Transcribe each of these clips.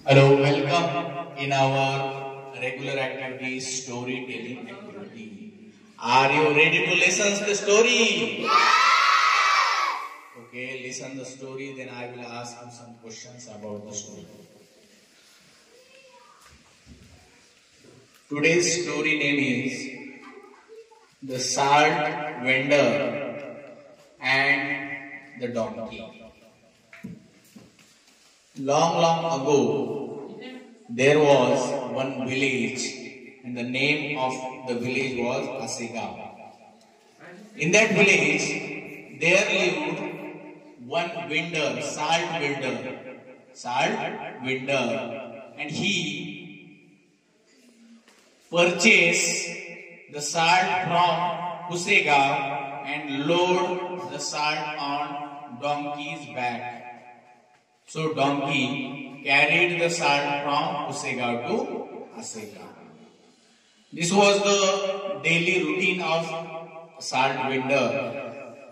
Hello, welcome in our regular activity, storytelling activity. Are you ready to listen to the story? Okay, listen the story, then I will ask you some questions about the story. Today's story name is The Salt Vendor and the Donkey. Long ago, there was one village, and the name of the village was Asega. In that village, there lived one vendor, salt vendor, and he purchased the salt from Husega and load the salt on donkey's back. So donkey carried the salt from Husega to Asega. This was the daily routine of salt vendor.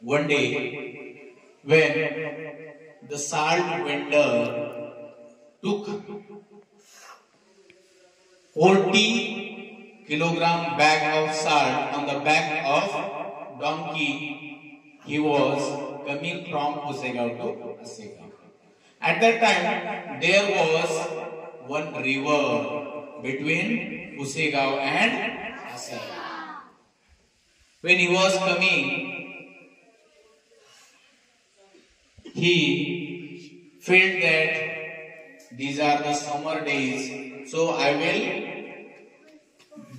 One day, when the salt vendor took 40 kilogram bag of salt on the back of donkey, he was coming from Husega to Asega. At that time, there was one river between Husega and Asega. When he was coming, he felt that these are the summer days, so I will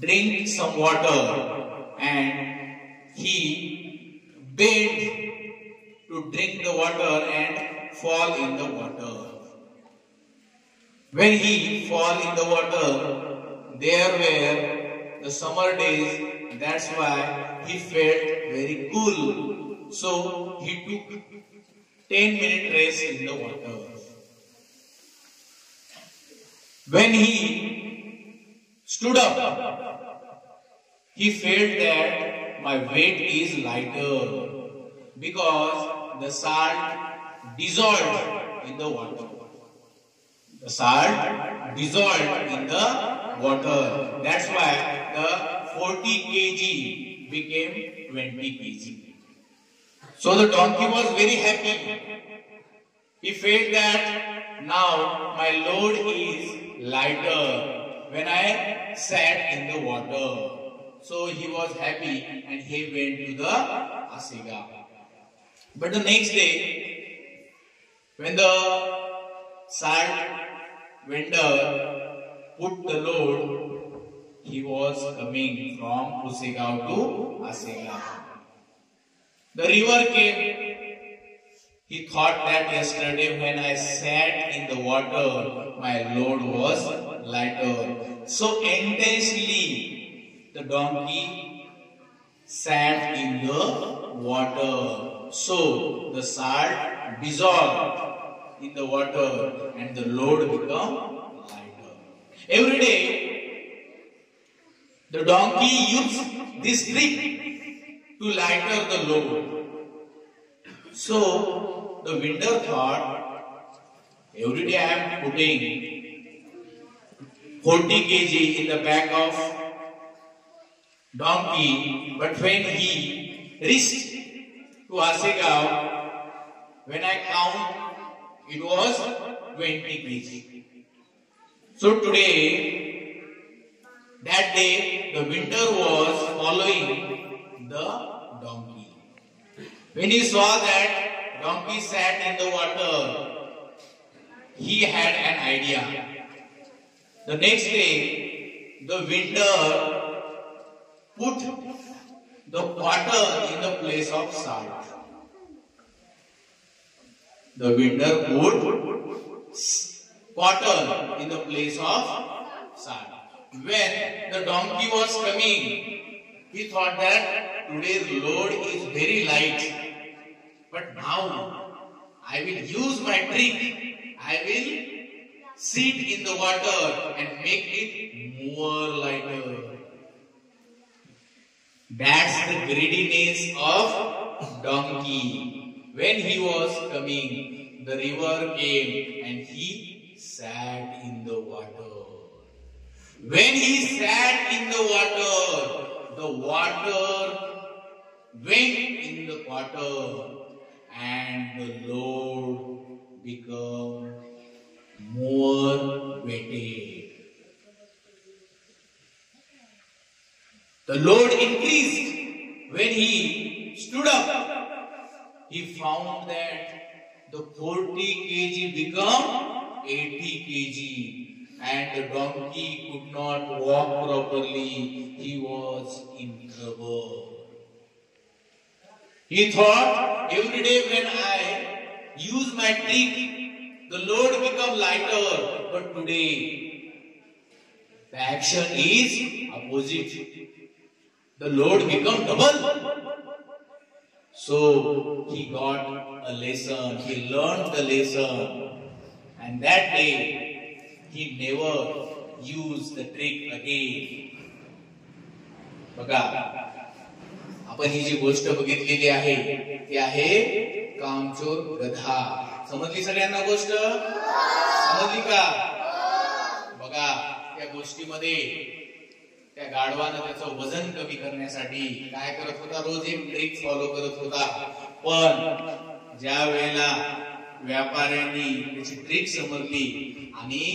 drink some water, and he begged to drink the water and fall in the water. When he fall in the water, there were the summer days, that's why he felt very cool. So he took 10-minute rest in the water. When he stood up, he felt that my weight is lighter because the salt dissolved in the water. The salt dissolved in the water. That's why the 40 kg became 20 kg. So the donkey was very happy. He felt that now my load is lighter when I sat in the water. So he was happy and he went to the Asega. But the next day, when the salt vendor put the load, he was coming from Husega to Asega. The river came. He thought that yesterday when I sat in the water, my load was lighter. So intensely, the donkey sat in the water. So the salt dissolved in the water and the load become lighter. Every day, the donkey used this trick to lighter the load. So the vendor thought, every day I am putting 40 kg in the back of donkey, but when he reached to Asega, when I count, it was 20 kg. So today, that day, the vendor was following the donkey. When he saw that donkey sat in the water, he had an idea. The next day, the vendor put the water in the place of salt. The vendor put water in the place of salt. When the donkey was coming, he thought that today's load is very light. But now, I will use my trick. I will sit in the water and make it more lighter. That's the greediness of donkey. When he was coming, the river came and he sat in the water. When he sat in the water went in the water, and the Lord became more wetted. The load increased. When he stood up, he found that the 40 kg became 80 kg, and the donkey could not walk properly. He was in trouble. He thought, every day when I use my trick, the load become lighter. But today, the action is opposite. The load become double. So he got a lesson. He learned the lesson. And that day, he never used the trick again. बघा, आपण ही जी गोष्ट बघितलेली आहे ती आहे कामचोर गधा. समजली सगळ्यांना गोष्ट? समजली का? बघा, त्या गोष्टीमध्ये त्या गाढवानं त्याचं वजन कमी करण्यासाठी काय करत होता? रोज एक ट्रिक फॉलो करत होता. पण ज्या वेळेला व्यापाऱ्यांनी त्याची ट्रिक समजली आणि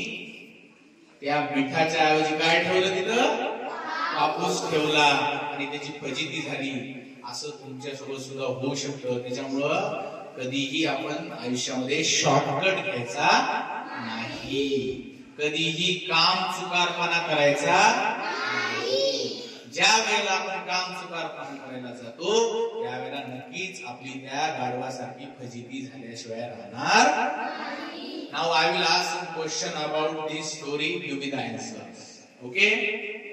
त्या मिठाच्या ऐवजी काय ठेवलं तिथं? कापूस ठेवला आणि त्याची फजिती झाली. असं तुमच्यासोबत सुद्धा होऊ शकतं. त्याच्यामुळं कधीही आपण आयुष्यामध्ये शॉर्टकट घ्यायचा नाही. कधीही काम चुकारपणा करायचा नाही. ज्या वेळेला आपण काम चुकारपणा करायला जातो त्यावेळेला नक्कीच आपली त्या गाढवासारखी फजिती झाल्याशिवाय राहणार नाही. Now I will ask some question about this story. Give me the answers. Okay?